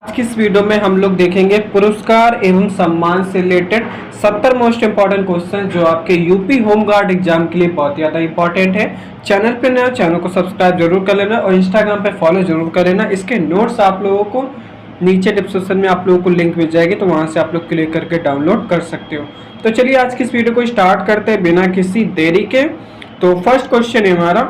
आज की इस वीडियो में हम लोग देखेंगे पुरस्कार एवं सम्मान से रिलेटेड 70 मोस्ट इंपॉर्टेंट क्वेश्चन जो आपके यूपी होमगार्ड एग्जाम के लिए बहुत ज़्यादा इंपॉर्टेंट है। चैनल पे नया, चैनल को सब्सक्राइब जरूर कर लेना और इंस्टाग्राम पे फॉलो जरूर कर लेना। इसके नोट्स आप लोगों को नीचे डिस्क्रिप्शन में आप लोगों को लिंक मिल जाएगी, तो वहाँ से आप लोग क्लिक करके डाउनलोड कर सकते हो। तो चलिए आज की इस वीडियो को स्टार्ट करते हैं बिना किसी देरी के। तो फर्स्ट क्वेश्चन है हमारा,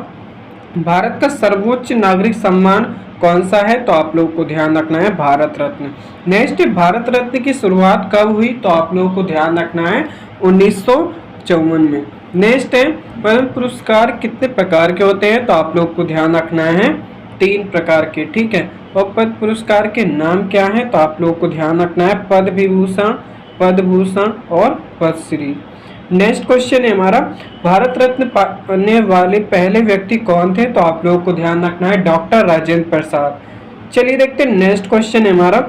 भारत का सर्वोच्च नागरिक सम्मान कौन सा है? तो आप लोगों को ध्यान रखना है भारत रत्न। नेक्स्ट, भारत रत्न की शुरुआत कब हुई? तो आप लोगों को ध्यान रखना है 1954 में। नेक्स्ट है, पद्म पुरस्कार कितने प्रकार के होते हैं? तो आप लोगों को ध्यान रखना है 3 प्रकार के, ठीक है। और पद्म पुरस्कार के नाम क्या है? तो आप लोगों को ध्यान रखना है पद्म विभूषण, पद्म भूषण और पद्मश्री। नेक्स्ट क्वेश्चन है हमारा, भारत रत्न पाने वाले पहले व्यक्ति कौन थे? तो आप लोगों को ध्यान रखना है डॉक्टर राजेंद्र प्रसाद। चलिए देखते हैं नेक्स्ट क्वेश्चन है हमारा,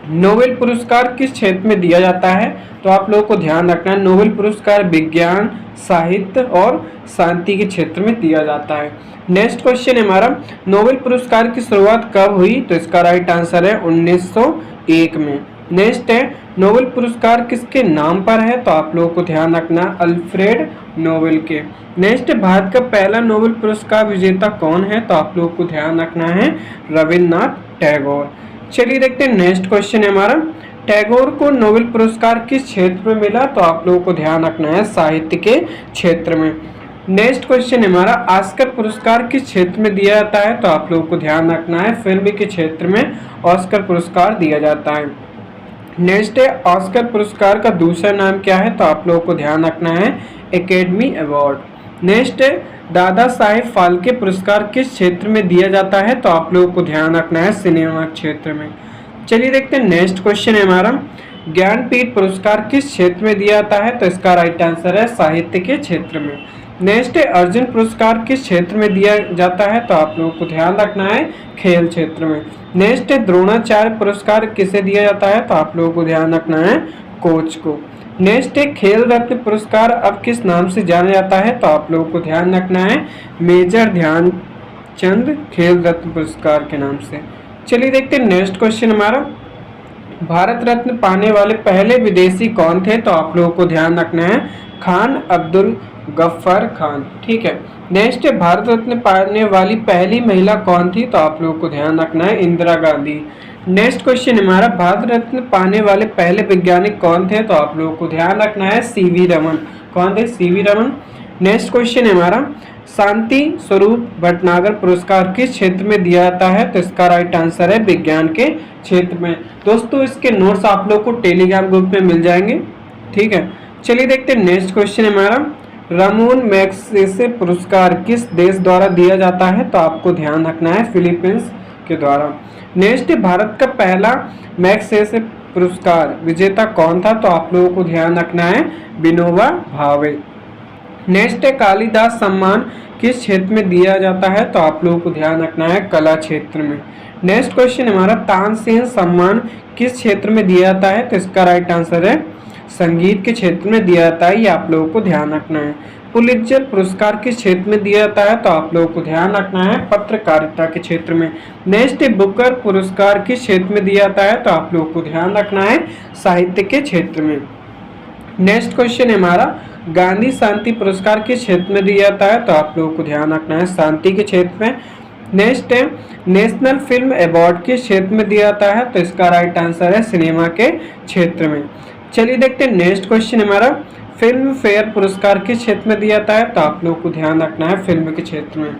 नोबेल पुरस्कार किस क्षेत्र में दिया जाता है? तो आप लोगों को ध्यान रखना है नोबेल पुरस्कार विज्ञान, साहित्य और शांति के क्षेत्र में दिया जाता है। नेक्स्ट क्वेश्चन है हमारा, नोबेल पुरस्कार की शुरुआत कब हुई? तो इसका राइट आंसर है 1901 में। नेक्स्ट है, नोबेल पुरस्कार किसके नाम पर है? तो आप लोगों को ध्यान रखना अल्फ्रेड नोबेल के। नेक्स्ट, भारत का पहला नोबेल पुरस्कार विजेता कौन है? तो आप लोगों को ध्यान रखना है रविन्द्रनाथ टैगोर। चलिए देखते हैं नेक्स्ट क्वेश्चन है हमारा, टैगोर को नोबेल पुरस्कार किस क्षेत्र में मिला? तो आप लोगों को ध्यान रखना है साहित्य के क्षेत्र में। नेक्स्ट क्वेश्चन है हमारा, ऑस्कर पुरस्कार किस क्षेत्र में दिया जाता है? तो आप लोगों को ध्यान रखना है फिल्म के क्षेत्र में ऑस्कर पुरस्कार दिया जाता है। नेक्स्ट है, ऑस्कर पुरस्कार का दूसरा नाम क्या है? तो आप लोगों को ध्यान रखना है एकेडमी अवार्ड। नेक्स्ट है, दादा साहेब फाल्के पुरस्कार किस क्षेत्र में दिया जाता है? तो आप लोगों को ध्यान रखना है सिनेमा क्षेत्र में। चलिए देखते हैं नेक्स्ट क्वेश्चन है हमारा, ज्ञानपीठ पुरस्कार किस क्षेत्र में दिया जाता है? तो इसका राइट आंसर है साहित्य के क्षेत्र में। नेक्स्ट है, अर्जुन पुरस्कार किस क्षेत्र में दिया जाता है? तो आप लोगों को ध्यान रखना है खेल क्षेत्र में। नेक्स्ट है, द्रोणाचार्य पुरस्कार किसे दिया जाता है? तो आप लोगों को ध्यान रखना है कोच को। नेक्स्ट है, खेल रत्न पुरस्कार अब किस नाम से जाना जाता है? तो आप लोगों को ध्यान रखना है मेजर ध्यानचंद खेल रत्न पुरस्कार के नाम से। चलिए देखते हैं नेक्स्ट क्वेश्चन हमारा, भारत रत्न पाने वाले पहले विदेशी कौन थे? तो आप लोगों को ध्यान रखना है खान अब्दुल गफ्फार खान, ठीक है। नेक्स्ट है, भारत रत्न पाने वाली पहली महिला कौन थी? तो आप लोगों को ध्यान रखना है इंदिरा गांधी। नेक्स्ट क्वेश्चन हमारा, भारत रत्न पाने वाले पहले वैज्ञानिक कौन थे? तो आप लोगों को ध्यान रखना है सीवी रमन। कौन थे? सीवी रमन। नेक्स्ट क्वेश्चन है हमारा, शांति स्वरूप भटनागर पुरस्कार किस क्षेत्र में दिया जाता है? तो इसका राइट आंसर है विज्ञान के क्षेत्र में। दोस्तों इसके नोट्स आप लोग को टेलीग्राम ग्रुप में मिल जाएंगे, ठीक है। चलिए देखते हैं नेक्स्ट क्वेश्चन है हमारा, रामोन मैग्सेसे पुरस्कार किस देश द्वारा दिया जाता है? तो आपको ध्यान रखना है फिलीपींस के द्वारा। नेक्स्ट, भारत का पहला मैग्सेसे पुरस्कार विजेता कौन था? तो आप लोगों को ध्यान रखना है विनोबा भावे। नेक्स्ट है, कालिदास सम्मान किस क्षेत्र में दिया जाता है? तो आप लोगों को ध्यान रखना है कला क्षेत्र में। नेक्स्ट क्वेश्चन हमारा, तानसेन सम्मान किस क्षेत्र में दिया जाता है? तो इसका राइट आंसर है संगीत के क्षेत्र में दिया जाता है, ये आप लोगों को ध्यान रखना है। पुलित्जर पुरस्कार किस क्षेत्र में दिया जाता है? तो आप लोगों को ध्यान रखना है पत्रकारिता के क्षेत्र में। नेक्स्ट, बुकर पुरस्कार किस क्षेत्र में दिया जाता है? तो आप लोगों को ध्यान रखना है साहित्य के क्षेत्र में। नेक्स्ट क्वेश्चन हमारा, गांधी शांति पुरस्कार किस क्षेत्र में दिया जाता है? तो आप लोगों को ध्यान रखना है शांति के क्षेत्र में। नेक्स्ट है, नेशनल फिल्म अवार्ड किस क्षेत्र में दिया जाता है? तो इसका राइट आंसर है सिनेमा के क्षेत्र में। चलिए देखते हैं नेक्स्ट क्वेश्चन हमारा, फिल्म फेयर पुरस्कार किस क्षेत्र में दिया जाता है? तो आप लोगों को ध्यान रखना है फिल्म के क्षेत्र में।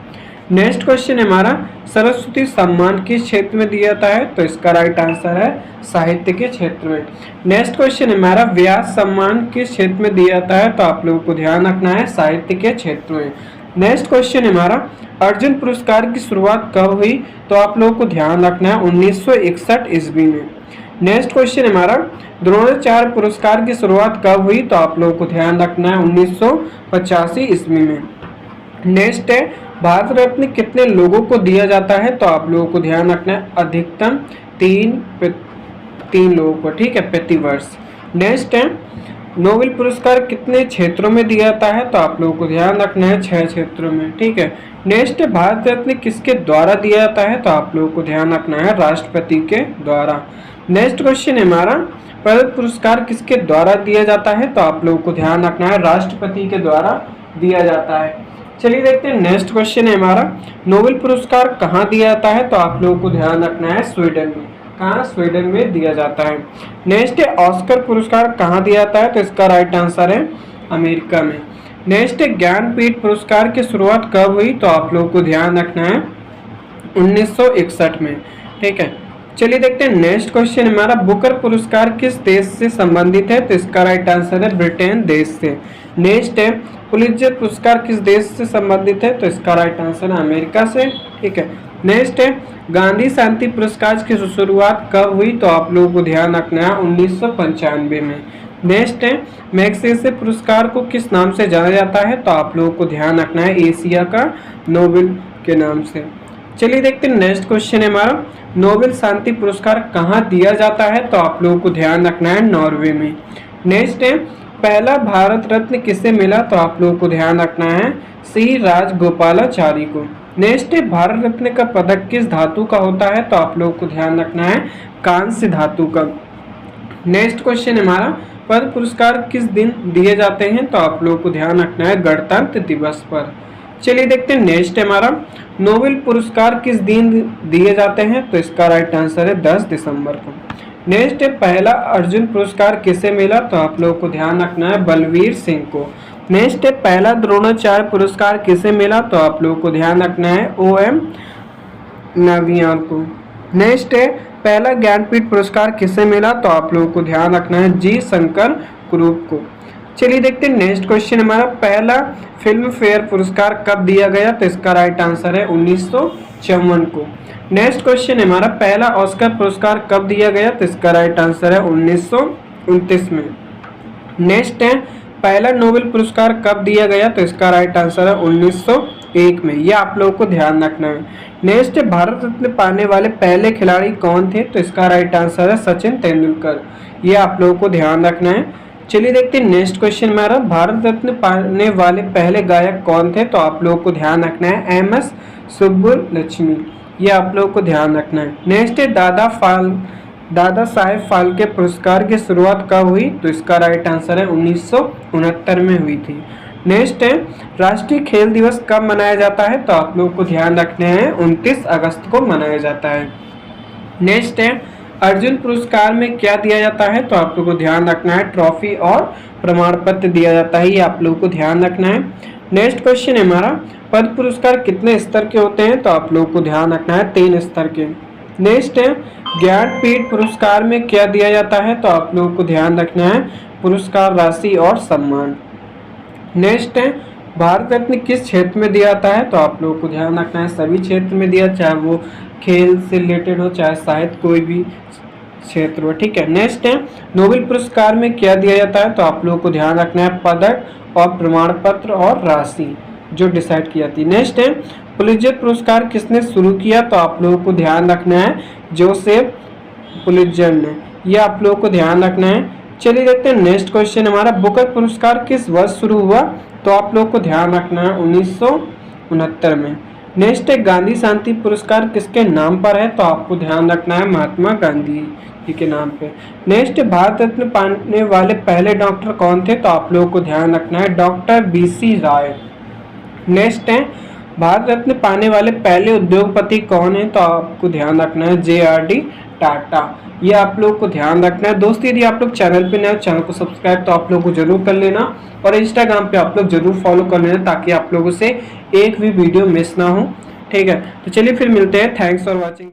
नेक्स्ट क्वेश्चन हमारा, सरस्वती सम्मान किस क्षेत्र में दिया जाता है? तो इसका राइट आंसर है साहित्य के क्षेत्र में। नेक्स्ट क्वेश्चन हमारा, व्यास सम्मान किस क्षेत्र में दिया जाता है? तो आप लोगों को ध्यान रखना है साहित्य के क्षेत्र में। नेक्स्ट क्वेश्चन हमारा, अर्जुन पुरस्कार की शुरुआत कब हुई? तो आप लोगों को ध्यान रखना है 1961 ईस्वी में। नेक्स्ट क्वेश्चन हमारा, द्रोणाचार्य पुरस्कार की शुरुआत कब हुई? तो आप लोगों को ध्यान रखना है 1985 ईस्वी में। नेक्स्ट है, भारत रत्न कितने लोगों को दिया जाता है? तो आप लोगों को ध्यान रखना है अधिकतम तीन लोगों को, ठीक है, प्रति वर्ष। नेक्स्ट है, नोबेल पुरस्कार कितने क्षेत्रों में दिया जाता है? तो आप लोगों को ध्यान रखना है 6 क्षेत्रों में, ठीक है। नेक्स्ट, भारत रत्न किसके द्वारा दिया जाता है? तो आप लोगों को ध्यान रखना है राष्ट्रपति के द्वारा। नेक्स्ट क्वेश्चन है हमारा, पद्म पुरस्कार किसके द्वारा दिया जाता है? तो आप लोगों को ध्यान रखना है राष्ट्रपति के द्वारा दिया जाता है। चलिए देखते हैं नेक्स्ट क्वेश्चन है हमारा, नोबेल पुरस्कार कहाँ दिया जाता है? तो आप लोगों को ध्यान रखना है स्वीडन में। कहाँ? स्वीडन में दिया जाता है। नेक्स्ट है, ऑस्कर पुरस्कार कहाँ दिया जाता है? तो इसका राइट आंसर है अमेरिका में। नेक्स्ट है, ज्ञानपीठ पुरस्कार की शुरुआत कब हुई? तो आप लोगों को ध्यान रखना है 1961 में। ठीक है, चलिए देखते हैं नेक्स्ट क्वेश्चन हमारा, बुकर पुरस्कार किस देश से संबंधित है? तो इसका राइट आंसर है ब्रिटेन देश से। नेक्स्ट है, पुलित्जर पुरस्कार किस देश से संबंधित है? तो इसका राइट आंसर है अमेरिका से। ठीक है, नेक्स्ट है, गांधी शांति पुरस्कार की शुरुआत कब हुई? तो आप लोगों को ध्यान रखना है 1995 में। नेक्स्ट है, मैग्सेसे पुरस्कार को किस नाम से जाना जाता है? तो आप लोगों को ध्यान रखना है एशिया का नोबेल के नाम से। चलिए देखते हैं नेक्स्ट क्वेश्चन है हमारा, नोबेल शांति पुरस्कार कहाँ दिया जाता है? तो आप लोगों को ध्यान रखना है नॉर्वे में। नेक्स्ट है, पहला भारत रत्न किसे मिला? तो आप लोगों को ध्यान रखना है सी राजगोपालाचारी को। नेक्स्ट है, भारत रत्न का पदक किस धातु का होता है? तो आप लोगों को ध्यान रखना है कांस्य धातु का। नेक्स्ट क्वेश्चन हमारा, पद्म पुरस्कार किस दिन दिए जाते हैं? तो आप लोगों को ध्यान रखना है गणतंत्र दिवस पर। चलिए देखते हैं नेक्स्ट हमारा, नोबेल पुरस्कार किस दिन दिए जाते हैं? तो इसका राइट आंसर है 10 दिसंबर को। नेक्स्ट है, पहला अर्जुन पुरस्कार किसे मिला? तो आप लोगों को ध्यान रखना है बलवीर सिंह को। नेक्स्ट है, पहला द्रोणाचार्य पुरस्कार किसे मिला? तो आप लोगों को ध्यान रखना है OM नावियान को। नेक्स्ट है, पहला ज्ञानपीठ पुरस्कार किसे मिला? तो आप लोगों को ध्यान रखना है जी शंकर कुरूप को। चलिए देखते हैं नेक्स्ट क्वेश्चन हमारा, पहला फिल्म फेयर पुरस्कार कब दिया गया? तो इसका राइट आंसर है 1954 को। नेक्स्ट क्वेश्चन हमारा, पहला ऑस्कर पुरस्कार कब दिया गया? तो इसका राइट आंसर है 1929 में। नेक्स्ट है, पहला नोबेल पुरस्कार कब दिया गया? तो इसका राइट आंसर है 1901 में। ये आप लोगों को ध्यान रखना है। नेक्स्ट है, भारत रत्न पाने वाले पहले खिलाड़ी कौन थे? तो इसका राइट आंसर है सचिन तेंदुलकर। ये आप लोगों को ध्यान रखना है। चलिए देखते हैं नेक्स्ट क्वेश्चन हमारा, भारत रत्न पाने वाले पहले गायक कौन थे? तो आप लोगों को ध्यान रखना है MS सुब्बुलक्ष्मी। ये आप लोगों को ध्यान रखना है। नेक्स्ट है, दादा साहेब फाल्के पुरस्कार की शुरुआत कब हुई? तो इसका राइट आंसर है 1969 में हुई थी। नेक्स्ट है, राष्ट्रीय खेल दिवस कब मनाया जाता है? तो आप लोगों को ध्यान रखना है 29 अगस्त को मनाया जाता है। नेक्स्ट है, अर्जुन पुरस्कार में क्या दिया जाता है? तो आप लोगों को ध्यान रखना है ट्रॉफी और प्रमाण पत्र दिया जाता है। ये आप लोगों को ध्यान रखना है। नेक्स्ट क्वेश्चन है हमारा, पद्म पुरस्कार कितने स्तर के होते हैं? तो आप लोगों को ध्यान रखना है 3 स्तर के। नेक्स्ट है, ज्ञानपीठ पुरस्कार में क्या दिया जाता है? तो आप लोगों को ध्यान रखना है पुरस्कार राशि और सम्मान। नेक्स्ट है, भारत रत्न किस क्षेत्र में दिया जाता है? तो आप लोगों को ध्यान रखना है सभी क्षेत्र में दिया, चाहे वो खेल से रिलेटेड हो, चाहे साहित्य, कोई भी क्षेत्र हो। ठीक है, नेक्स्ट है, नोबेल पुरस्कार में क्या दिया जाता है? तो आप लोगों को ध्यान रखना है पदक और प्रमाण पत्र और राशि जो डिसाइड की जाती है। नेक्स्ट है, पुलित्जर पुरस्कार किसने शुरू किया? तो आप लोगों को ध्यान रखना है जोसेफ पुलित्जर ने। ये आप लोगों को ध्यान रखना है। चलिए देखते हैं नेक्स्ट क्वेश्चन हमारा, बुकर पुरस्कार किस वर्ष शुरू हुआ? तो आप लोगों को ध्यान रखना है 1969 में। नेक्स्ट है, गांधी शांति पुरस्कार किसके नाम पर है? तो आपको ध्यान रखना है महात्मा गांधी जी के नाम पे। नेक्स्ट, भारत रत्न पाने वाले पहले डॉक्टर कौन थे? तो आप लोगों को ध्यान रखना है डॉक्टर BC राय। नेक्स्ट है, भारत रत्न पाने वाले पहले उद्योगपति कौन है? तो आपको ध्यान रखना है JRD टाटा। ये आप लोग को ध्यान रखना है। दोस्तों, यदि आप लोग चैनल पे नए हो, चैनल को सब्सक्राइब तो आप लोग को जरूर कर लेना और इंस्टाग्राम पे आप लोग जरूर फॉलो कर लेना ताकि आप लोगों से एक भी वीडियो मिस ना हो। ठीक है, तो चलिए फिर मिलते हैं। Thanks for watching.